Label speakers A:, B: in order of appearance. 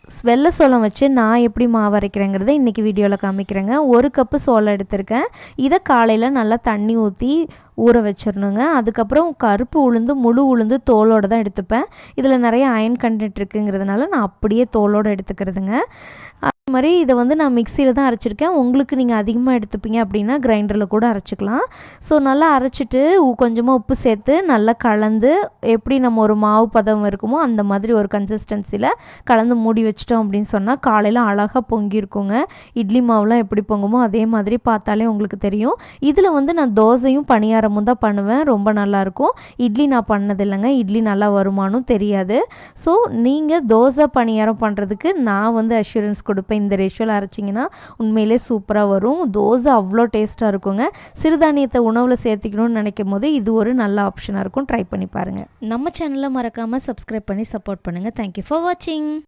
A: வெள்ளை சோளம் வச்சு நான் எப்படி மாவு அரைக்கிறேங்கிறத இன்றைக்கி வீடியோவில் காமிக்கிறேங்க. 1 கப்பு சோளம் எடுத்திருக்கேன். இதை காலையில் நல்லா தண்ணி ஊற்றி ஊற வச்சிடணுங்க. அதுக்கப்புறம் கருப்பு உளுந்து, முழு உளுந்து தோலோடு தான் எடுத்துப்பேன். இதில் நிறைய அயன் கண்டென்ட் இருக்குங்கிறதுனால நான் அப்படியே தோலோடு எடுத்துக்கிறதுங்க. அது மாதிரி இதை நான் மிக்சியில் தான் அரைச்சிருக்கேன். உங்களுக்கு நீங்கள் அதிகமாக எடுத்துப்பீங்க அப்படின்னா கிரைண்டரில் கூட அரைச்சிக்கலாம். ஸோ நல்லா அரைச்சிட்டு கொஞ்சமாக உப்பு சேர்த்து நல்லா கலந்து, எப்படி நம்ம ஒரு மாவு பதம் இருக்குமோ அந்த மாதிரி ஒரு கன்சிஸ்டன்சியில் கலந்து மூடி வச்சிட்டோம் அப்படின்னு சொன்னால் காலையில் அழகாக பொங்கியிருக்குங்க. இட்லி மாவுலாம் எப்படி பொங்குமோ அதே மாதிரி பார்த்தாலே உங்களுக்கு தெரியும். இதில் நான் தோசையும் பணியாரமும் தான் பண்ணுவேன். ரொம்ப நல்லாயிருக்கும். இட்லி நான் பண்ணதில்லைங்க. இட்லி நல்லா வருமானும் தெரியாது. ஸோ நீங்கள் தோசை பணியாரம் பண்ணுறதுக்கு நான் அஷூரன்ஸ் கொடுப்பேன். இந்த ரேஷியோவில் அரைச்சிங்கன்னா உண்மையிலே சூப்பராக வரும். தோசை அவ்வளோ டேஸ்ட்டாக இருக்குங்க. சிறுதானியத்தை உணவில் சேர்த்திக்கணும்னு நினைக்கும் போது இது ஒரு நல்ல ஆப்ஷனாக இருக்கும். ட்ரை பண்ணி பாருங்கள். நம்ம சேனலை மறக்காமல் சப்ஸ்கிரைப் பண்ணி சப்போர்ட் பண்ணுங்கள். தேங்க்யூ ஃபார் வாட்சிங்.